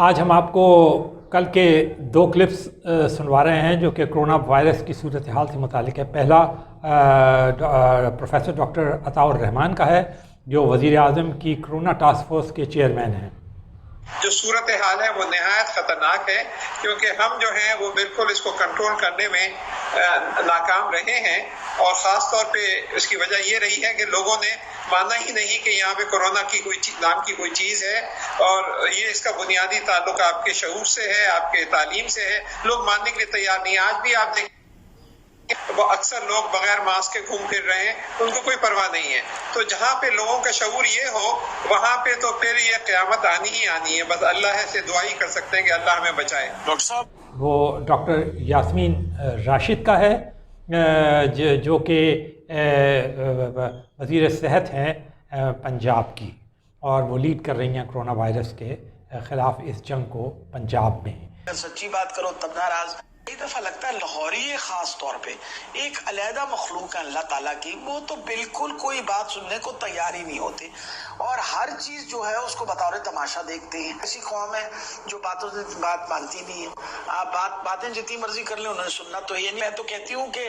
آج ہم آپ کو کل کے دو کلپس سنوا رہے ہیں جو کہ کرونا وائرس کی صورتحال سے متعلق ہے۔ پہلا پروفیسر ڈاکٹر عطاء الرحمان کا ہے جو وزیر اعظم کی کرونا ٹاسک فورس کے چیئرمین ہیں۔ جو صورتحال ہے وہ نہایت خطرناک ہے، کیونکہ ہم جو ہیں وہ بالکل اس کو کنٹرول کرنے میں ناکام رہے ہیں، اور خاص طور پہ اس کی وجہ یہ رہی ہے کہ لوگوں نے مانا ہی نہیں کہ یہاں پہ کورونا کی کوئی نام کی کوئی چیز ہے، اور یہ اس کا بنیادی تعلق آپ کے شعور سے ہے، آپ کے تعلیم سے ہے۔ لوگ ماننے کے لیے تیار نہیں۔ آج بھی آپ دیکھیں وہ اکثر لوگ بغیر ماسک کے گھوم پھر رہے ہیں، ان کو کوئی پرواہ نہیں ہے۔ تو جہاں پہ لوگوں کا شعور یہ ہو وہاں پہ تو پھر یہ قیامت آنی ہی آنی ہے۔ بس اللہ سے دعا ہی کر سکتے ہیں کہ اللہ ہمیں بچائے۔ ڈاکٹر صاحب وہ ڈاکٹر یاسمین راشد کا ہے جو کہ وزیر صحت ہیں پنجاب کی، اور وہ لیڈ کر رہی ہیں کرونا وائرس کے خلاف اس جنگ کو پنجاب میں۔ سچی بات کرو تب ناراض۔ ایک دفعہ لگتا ہے لاہوری خاص طور پہ ایک علیحدہ مخلوق ہے اللہ تعالیٰ کی، وہ تو بالکل کوئی بات سننے کو تیار ہی نہیں ہوتے، اور ہر چیز جو ہے اس کو بطور تماشا دیکھتے ہیں۔ ایسی قوم ہے جو باتوں سے بات مانتی نہیں ہے۔ آپ باتیں جتنی مرضی کر لیں، انہوں نے سننا تو یہ نہیں۔ میں تو کہتی ہوں کہ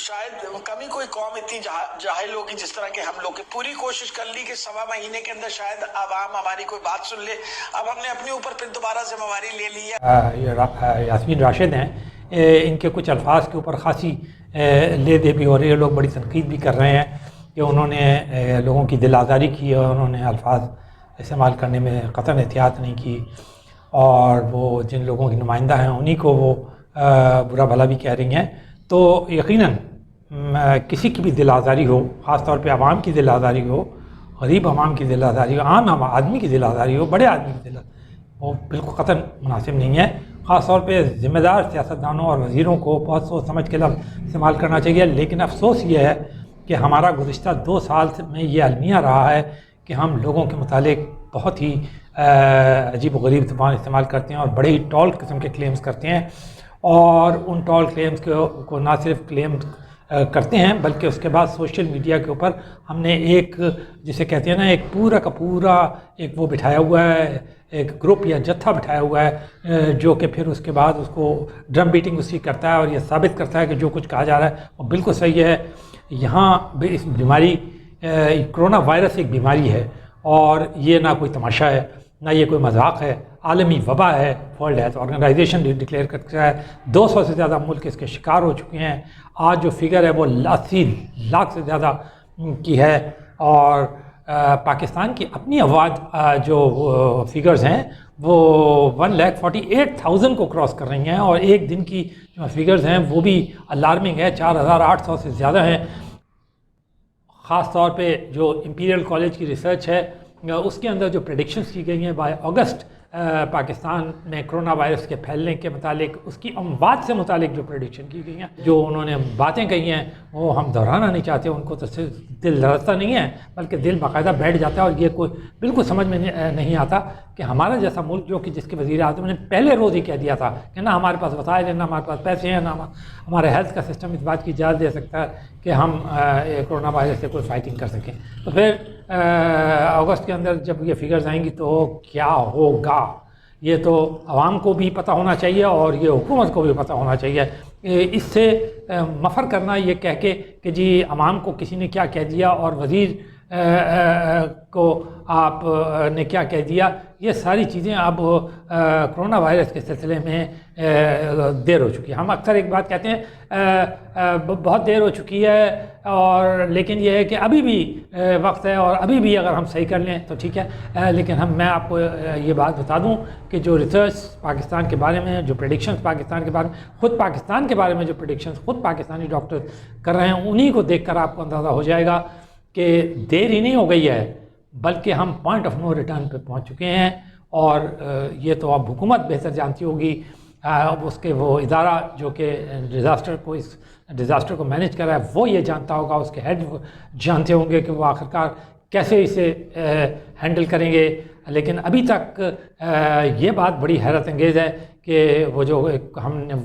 شاید کمی کوئی قوم اتنی جاہل ہوگی جس طرح کہ ہم لوگ پوری کوشش کر لی کہ 1.25 مہینے کے اندر شاید عوام ہماری کوئی بات سن لے۔ اب ہم نے اپنے اوپر پھر دوبارہ ذمہ داری لے لی ہے۔ یاسمین راشد ہیں، ان کے کچھ الفاظ کے اوپر خاصی لے دے بھی ہو رہی ہے، لوگ بڑی تنقید بھی کر رہے ہیں کہ انہوں نے لوگوں کی دل آزاری کی اور انہوں نے الفاظ استعمال کرنے میں قطعاً احتیاط نہیں کی، اور وہ جن لوگوں کی نمائندہ ہیں انہی کو وہ برا بھلا بھی کہہ رہی ہیں۔ تو یقیناً کسی کی بھی دل آزاری ہو، خاص طور پہ عوام کی دل آزاری ہو، غریب عوام کی دل آزاری ہو، عام آدمی کی دل آزاری ہو، بڑے آدمی کی دل آزاری وہ بالکل قطعاً مناسب نہیں ہے۔ خاص طور پہ ذمہ دار سیاستدانوں اور وزیروں کو بہت سوچ سمجھ کے لفظ استعمال کرنا چاہیے، لیکن افسوس یہ ہے کہ ہمارا گزشتہ 2 سال میں یہ المیہ رہا ہے کہ ہم لوگوں کے متعلق بہت ہی عجیب و غریب زبان استعمال کرتے ہیں اور بڑے ہی ٹول قسم کے کلیمز کرتے ہیں، اور ان ٹول کلیمز کو نہ صرف کلیم کرتے ہیں بلکہ اس کے بعد سوشل میڈیا کے اوپر ہم نے ایک جسے کہتے ہیں نا ایک پورا کا پورا ایک وہ بٹھایا ہوا ہے، ایک گروپ یا جتھا بٹھایا ہوا ہے جو کہ پھر اس کے بعد اس کو ڈرم بیٹنگ اسی کرتا ہے اور یہ ثابت کرتا ہے کہ جو کچھ کہا جا رہا ہے وہ بالکل صحیح ہے۔ یہاں اس بیماری کرونا وائرس ایک بیماری ہے، اور یہ نہ کوئی تماشا ہے، نہ یہ کوئی مذاق ہے، عالمی وبا ہے۔ ورلڈ ہیلتھ آرگنائزیشن ڈکلیئر کرتا ہے 200 سے زیادہ ملک اس کے شکار ہو چکے ہیں۔ آج جو فگر ہے وہ 80 لاکھ سے زیادہ کی ہے، اور پاکستان کی اپنی افواج جو فگرز ہیں وہ 1,48,000 کو کراس کر رہی ہیں، اور ایک دن کی جو فگرز ہیں وہ بھی الارمنگ ہے، 4,800 سے زیادہ ہیں۔ خاص طور پہ جو امپیریل کالج کی ریسرچ ہے اس کے اندر جو پریڈکشنز کی گئی ہیں بائی اگست پاکستان میں کرونا وائرس کے پھیلنے کے متعلق، اس کی اموات سے متعلق جو پریڈکشن کی گئی ہیں، جو انہوں نے باتیں کہی ہیں وہ ہم دہرانا نہیں چاہتے، ان کو تو صرف دل لرزتا نہیں ہے بلکہ دل باقاعدہ بیٹھ جاتا ہے، اور یہ کوئی بالکل سمجھ میں نہیں آتا کہ ہمارا جیسا ملک جو کہ جس کے وزیر اعظم نے پہلے روز ہی کہہ دیا تھا کہ نہ ہمارے پاس وسائل ہیں، نہ ہمارے پاس پیسے ہیں، نہ ہمارے ہیلتھ کا سسٹم اس بات کی اجازت دے سکتا ہے کہ ہم کرونا وائرس سے کوئی فائٹنگ کر سکیں، تو پھر اگست کے اندر جب یہ فگرز آئیں گی تو کیا ہوگا یہ تو عوام کو بھی پتہ ہونا چاہیے اور یہ حکومت کو بھی پتہ ہونا چاہیے۔ اس سے مفر کرنا یہ کہہ کے کہ جی عوام کو کسی نے کیا کہہ دیا اور وزیر کو آپ نے کیا کہہ دیا، یہ ساری چیزیں اب کرونا وائرس کے سلسلے میں دیر ہو چکی ہے۔ ہم اکثر ایک بات کہتے ہیں بہت دیر ہو چکی ہے، اور لیکن یہ ہے کہ ابھی بھی وقت ہے، اور ابھی بھی اگر ہم صحیح کر لیں تو ٹھیک ہے، لیکن میں آپ کو یہ بات بتا دوں کہ جو ریسرچ پاکستان کے بارے میں، جو پریڈکشنز پاکستان کے بارے میں، خود پاکستان کے بارے میں جو پریڈکشنز خود پاکستانی ڈاکٹر کر رہے ہیں، انہی کو دیکھ کر آپ کو اندازہ ہو جائے گا کہ دیر ہی نہیں ہو گئی ہے بلکہ ہم پوائنٹ آف نو ریٹرن پہ پہنچ چکے ہیں، اور یہ تو اب حکومت بہتر جانتی ہوگی، اس کے وہ ادارہ جو کہ اس ڈیزاسٹر کو مینیج کر رہا ہے وہ یہ جانتا ہوگا، اس کے ہیڈ جانتے ہوں گے کہ وہ آخرکار کیسے اسے ہینڈل کریں گے۔ لیکن ابھی تک یہ بات بڑی حیرت انگیز ہے کہ وہ جو ہم نے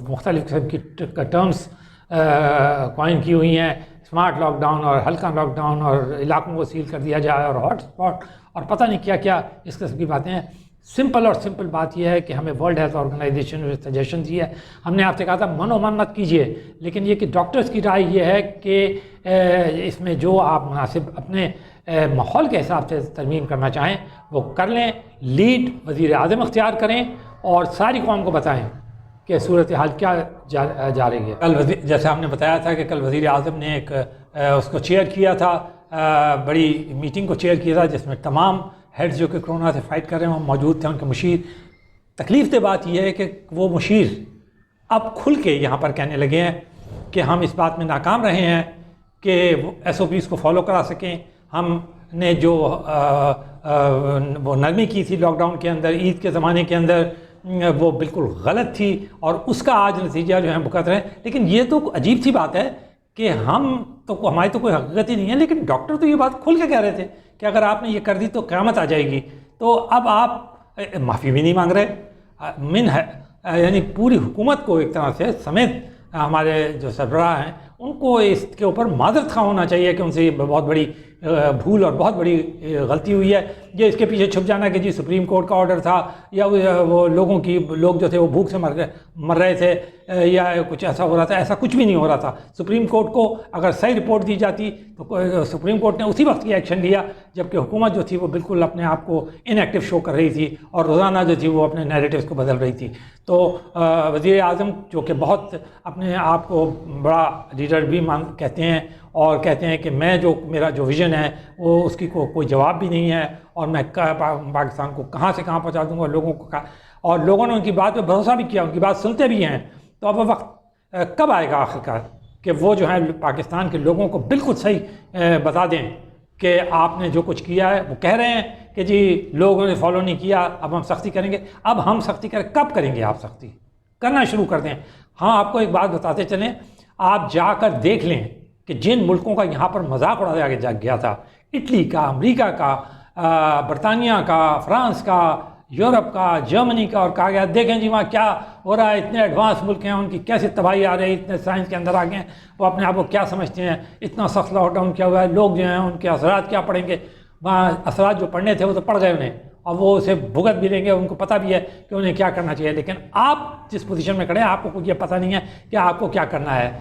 مختلف قسم کی ٹرمز کوائن کی ہوئی ہیں، اسمارٹ لاک ڈاؤن اور ہلکا لاک ڈاؤن اور علاقوں کو سیل کر دیا جائے اور ہاٹ اسپاٹ اور پتہ نہیں کیا کیا اس قسم کی باتیں ہیں، سمپل بات یہ ہے کہ ہمیں ورلڈ ہیلتھ آرگنائزیشن نے سجیشن دی ہے. ہم نے آپ سے کہا تھا من و من مت کیجئے، لیکن یہ کہ ڈاکٹرز کی رائے یہ ہے کہ اس میں جو آپ مناسب اپنے ماحول کے حساب سے ترمیم کرنا چاہیں وہ کر لیں. لیڈ وزیر اعظم اختیار کریں اور ساری قوم کو بتائیں کہ صورتحال کیا جا رہی ہے. کل جیسے ہم نے بتایا تھا کہ کل وزیر اعظم نے ایک اس کو چیئر کیا تھا، بڑی میٹنگ کو چیئر کیا تھا جس میں تمام ہیڈز جو کہ کرونا سے فائٹ کر رہے ہیں وہ موجود تھے، ان کے مشیر. تکلیف دہ بات یہ ہے کہ وہ مشیر اب کھل کے یہاں پر کہنے لگے ہیں کہ ہم اس بات میں ناکام رہے ہیں کہ SOPs کو فالو کرا سکیں. ہم نے جو وہ نرمی کی تھی لاک ڈاؤن کے اندر، عید کے زمانے کے اندر، وہ بالکل غلط تھی اور اس کا آج نتیجہ جو ہے بھگت رہے ہیں. لیکن یہ تو عجیب سی بات ہے کہ ہماری تو کوئی حقیقت ہی نہیں ہے، لیکن ڈاکٹر تو یہ بات کھل کے کہہ رہے تھے کہ اگر آپ نے یہ کر دی تو قیامت آ جائے گی. تو اب آپ معافی بھی نہیں مانگ رہے. یعنی پوری حکومت کو ایک طرح سے سمیت ہمارے جو سربراہ ہیں ان کو اس کے اوپر معذرت خواہ ہونا چاہیے کہ ان سے یہ بہت بڑی بھول اور بہت بڑی غلطی ہوئی ہے. یہ اس کے پیچھے چھپ جانا کہ جی سپریم کورٹ کا آرڈر تھا یا وہ لوگ جو تھے وہ بھوک سے مر رہے تھے یا کچھ ایسا ہو رہا تھا. ایسا کچھ بھی نہیں ہو رہا تھا. سپریم کورٹ کو اگر صحیح رپورٹ دی جاتی تو سپریم کورٹ نے اسی وقت یہ ایکشن لیا جبکہ حکومت جو تھی وہ بالکل اپنے آپ کو ان ایکٹیو شو کر رہی تھی اور روزانہ جو تھی وہ اپنے نیریٹیوز کو بدل رہی تھی. تو وزیر اعظم جو کہ بہت اپنے آپ کو بڑا لیڈر بھی کہتے ہیں اور کہتے ہیں کہ میرا جو ویژن ہے وہ اس کی کوئی جواب بھی نہیں ہے اور میں پاکستان کو کہاں سے کہاں پہنچا دوں گا لوگوں کو. اور لوگوں نے ان کی بات پہ بھروسہ بھی کیا، ان کی بات سنتے بھی ہیں. تو اب وہ وقت کب آئے گا آخرکار کہ وہ جو ہے پاکستان کے لوگوں کو بالکل صحیح بتا دیں کہ آپ نے جو کچھ کیا ہے. وہ کہہ رہے ہیں کہ جی لوگوں نے فالو نہیں کیا، اب ہم سختی کریں گے. اب ہم سختی کب کریں گے؟ آپ سختی کرنا شروع کر دیں. ہاں آپ کو ایک بات بتاتے چلیں، آپ جا کر دیکھ لیں کہ جن ملکوں کا یہاں پر مذاق اڑایا گیا تھا، اٹلی کا، امریکہ کا، برطانیہ کا، فرانس کا، یورپ کا، جرمنی کا، اور کہا گیا دیکھیں جی وہاں کیا ہو رہا ہے، اتنے ایڈوانس ملک ہیں، ان کی کیسی تباہی آ رہی ہے، اتنے سائنس کے اندر آ گئے ہیں، وہ اپنے آپ کو کیا سمجھتے ہیں، اتنا سخت لاک ڈاؤن کیا ہوا ہے، لوگ جو ہیں ان کے اثرات کیا پڑیں گے. وہاں اثرات جو پڑنے تھے وہ تو پڑ گئے انہیں، اور وہ اسے بھگت بھی لیں گے. ان کو پتہ بھی ہے کہ انہیں کیا کرنا چاہیے. لیکن آپ جس پوزیشن میں کھڑے ہیں آپ کو یہ پتہ نہیں ہے کہ آپ کو کیا کرنا ہے.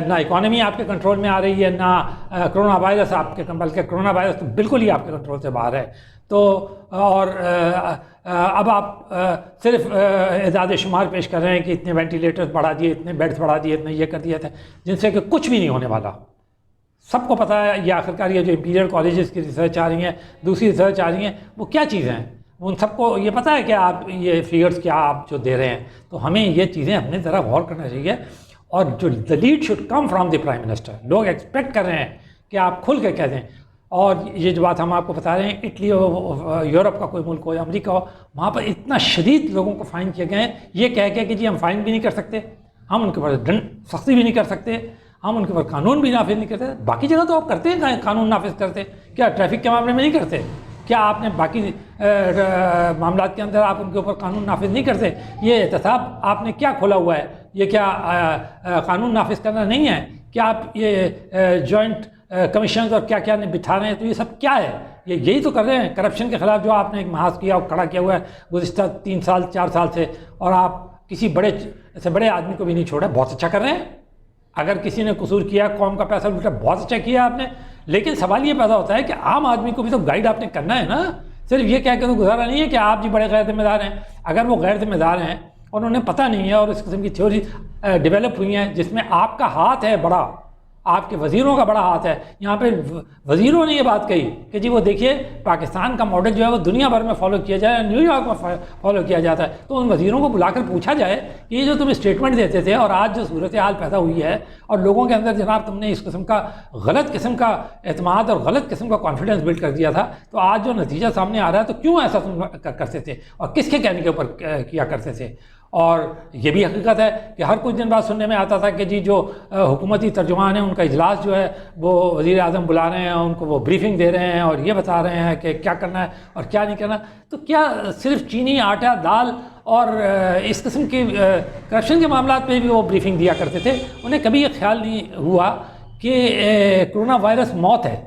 نہ اکانومی آپ کے کنٹرول میں آ رہی ہے، نہ کرونا وائرس آپ کے، بلکہ کرونا وائرس تو بالکل ہی آپ کے کنٹرول سے باہر ہے. تو اور اب آپ صرف اعداد شمار پیش کر رہے ہیں کہ اتنے وینٹیلیٹرز بڑھا دیے، اتنے بیڈز بڑھا دیے، اتنے یہ کر دیا تھا، جن سے کہ کچھ بھی نہیں ہونے والا. سب کو پتہ ہے یہ آخرکار یہ جو امپیریل کالجز کی ریسرچ آ رہی ہیں، دوسری ریسرچ آ رہی ہیں، وہ کیا چیزیں ہیں، ان سب کو یہ پتہ ہے کہ آپ یہ فیگرز کیا آپ جو دے رہے ہیں. تو ہمیں یہ چیزیں اپنے ذرا غور کرنا چاہیے. اور جو the lead should come from the prime minister. لوگ ایکسپیکٹ کر رہے ہیں کہ آپ کھل کے کہہ دیں. اور یہ جو بات ہم آپ کو بتا رہے ہیں، اٹلی ہو، یورپ کا کوئی ملک ہو یا امریکہ ہو، وہاں پر اتنا شدید لوگوں کو فائن کیے گئے ہیں، یہ کہہ کے کہ جی ہم فائن بھی نہیں کر سکتے، ہم ان کے اوپر سختی بھی نہیں کر سکتے، ہم ان کے اوپر قانون بھی نافذ نہیں کرتے. باقی جگہ تو آپ کرتے ہیں قانون نافذ کرتے، کیا ٹریفک کے معاملے میں نہیں کرتے؟ کیا آپ نے باقی معاملات کے اندر آپ ان کے اوپر قانون نافذ نہیں کرتے؟ یہ احتساب آپ نے کیا کھولا ہوا ہے؟ یہ کیا قانون نافذ کرنا نہیں ہے؟ کیا آپ یہ جوائنٹ کمیشنز اور کیا کیا بٹھا رہے ہیں؟ تو یہ سب کیا ہے؟ یہی تو کر رہے ہیں. کرپشن کے خلاف جو آپ نے ایک محاذ کیا اور کھڑا کیا ہوا ہے گزشتہ 3 سال 4 سال سے، اور آپ کسی بڑے آدمی کو بھی نہیں چھوڑا. بہت اچھا کر رہے ہیں. اگر کسی نے قصور کیا، قوم کا پیسہ لوٹا، بہت اچھا کیا آپ نے. لیکن سوال یہ پیدا ہوتا ہے کہ عام آدمی کو بھی تو گائیڈ آپ نے کرنا ہے نا. صرف یہ کہہ کے تو گزارا نہیں ہے کہ آپ جی بڑے غیر ذمہ دار ہیں. اگر وہ غیر ذمہ دار ہیں اور انہیں پتہ نہیں ہے اور اس قسم کی تھیوری ڈیولپ ہوئی ہیں جس میں آپ کا ہاتھ ہے بڑا، آپ کے وزیروں کا بڑا ہاتھ ہے. یہاں پہ وزیروں نے یہ بات کہی کہ جی وہ دیکھیے پاکستان کا ماڈل جو ہے وہ دنیا بھر میں فالو کیا جائے، نیو یارک میں فالو کیا جاتا ہے. تو ان وزیروں کو بلا کر پوچھا جائے کہ یہ جو تم اسٹیٹمنٹ دیتے تھے اور آج جو صورتحال پیدا ہوئی ہے اور لوگوں کے اندر جناب تم نے اس قسم کا غلط قسم کا اعتماد اور غلط قسم کا کانفیڈنس بلڈ کر دیا تھا، تو آج جو نتیجہ سامنے آ رہا ہے تو کیوں ایسا تم کرتے تھے اور کس کے کہنے کے اوپر کیا کرتے تھے؟ اور یہ بھی حقیقت ہے کہ ہر کچھ دن بعد سننے میں آتا تھا کہ جی جو حکومتی ترجمان ہیں ان کا اجلاس جو ہے وہ وزیر اعظم بلا رہے ہیں، ان کو وہ بریفنگ دے رہے ہیں اور یہ بتا رہے ہیں کہ کیا کرنا ہے اور کیا نہیں کرنا. تو کیا صرف چینی، آٹا، دال اور اس قسم کے کرپشن کے معاملات پہ بھی وہ بریفنگ دیا کرتے تھے؟ انہیں کبھی یہ خیال نہیں ہوا کہ کرونا وائرس موت ہے،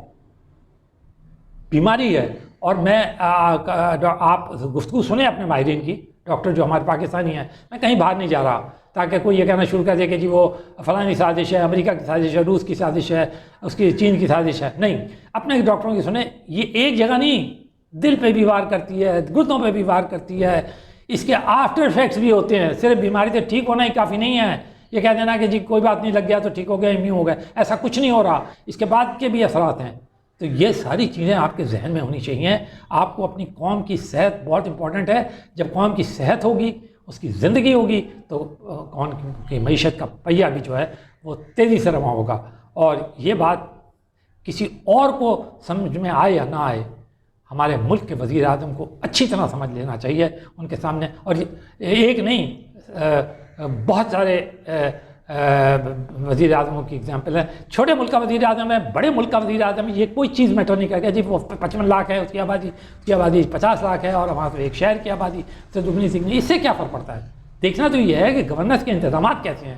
بیماری ہے، اور میں آپ گفتگو سنیں اپنے ماہرین کی، ڈاکٹر جو ہمارے پاکستانی ہیں، میں کہیں باہر نہیں جا رہا تاکہ کوئی یہ کہنا شروع کر دے کہ جی وہ فلانی سازش ہے، امریکہ کی سازش ہے، روس کی سازش ہے، اس کی چین کی سازش ہے. نہیں، اپنے ڈاکٹروں کی سنیں. یہ ایک جگہ نہیں، دل پہ بھی وار کرتی ہے، گردوں پہ بھی وار کرتی ہے، اس کے آفٹر افیکٹس بھی ہوتے ہیں. صرف بیماری سے ٹھیک ہونا ہی کافی نہیں ہے. یہ کہہ دینا کہ جی کوئی بات نہیں، لگ گیا تو ٹھیک ہو گیا، امیون ہو گیا، ایسا کچھ نہیں ہو رہا. اس کے بعد کے بھی اثرات ہیں. تو یہ ساری چیزیں آپ کے ذہن میں ہونی چاہیے. آپ کو اپنی قوم کی صحت بہت امپورٹنٹ ہے. جب قوم کی صحت ہوگی، اس کی زندگی ہوگی، تو قوم کی معیشت کا پہیہ بھی جو ہے وہ تیزی سے رواں ہوگا. اور یہ بات کسی اور کو سمجھ میں آئے یا نہ آئے، ہمارے ملک کے وزیر اعظم کو اچھی طرح سمجھ لینا چاہیے ان کے سامنے. اور ایک نہیں، بہت سارے وزیر اعظموں کی اگزامپل ہے. چھوٹے ملک کا وزیر اعظم ہے، بڑے ملک کا وزیر اعظم ہے، یہ کوئی چیز میٹر نہیں کرے گا. جی وہ 55 لاکھ ہے، اس کی آبادی 50 لاکھ ہے، اور وہاں تو ایک شہر کی آبادی سے دگنی سیکھنی، اس سے کیا فرق پڑتا ہے؟ دیکھنا تو یہ ہے کہ گورننس کے انتظامات کیسے ہیں.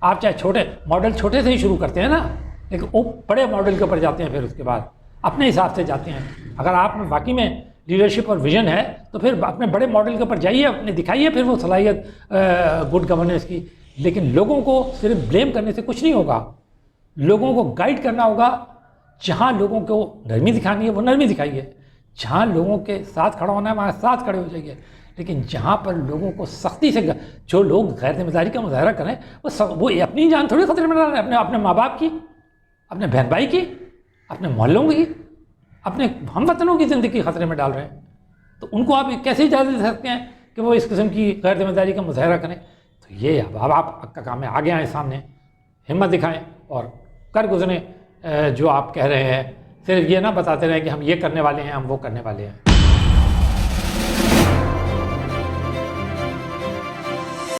آپ چاہے چھوٹے ماڈل چھوٹے سے ہی شروع کرتے ہیں نا، لیکن وہ بڑے ماڈل کے اوپر جاتے ہیں، پھر اس کے بعد اپنے حساب سے جاتے ہیں. اگر آپ میں واقعی میں لیڈرشپ اور ویژن ہے تو پھر اپنے بڑے ماڈل کے اوپر جائیے، اپنے دکھائیے پھر وہ صلاحیت گڈ گورننس کی. لیکن لوگوں کو صرف بلیم کرنے سے کچھ نہیں ہوگا. لوگوں کو گائیڈ کرنا ہوگا. جہاں لوگوں کو نرمی دکھانی ہے وہ نرمی دکھائیے، جہاں لوگوں کے ساتھ کھڑا ہونا ہے وہاں ساتھ کھڑے ہو جائیے. لیکن جہاں پر لوگوں کو سختی سے، جو لوگ غیر ذمہ داری کا مظاہرہ کریں وہ اپنی جان تھوڑی خطرے میں ڈال رہے ہیں، اپنے ماں باپ کی، اپنے بہن بھائی کی، اپنے محلوں کی، اپنے ہم وطنوں کی زندگی خطرے میں ڈال رہے ہیں. تو ان کو آپ کیسے اجازت دے سکتے ہیں کہ وہ اس قسم کی غیر ذمہ داری کا مظاہرہ کریں؟ تو یہ اب آپ کا کام ہے، آگے آئیں، سامنے ہمت دکھائیں اور کر گزریں جو آپ کہہ رہے ہیں. صرف یہ نہ بتاتے رہیں کہ ہم یہ کرنے والے ہیں، ہم وہ کرنے والے ہیں.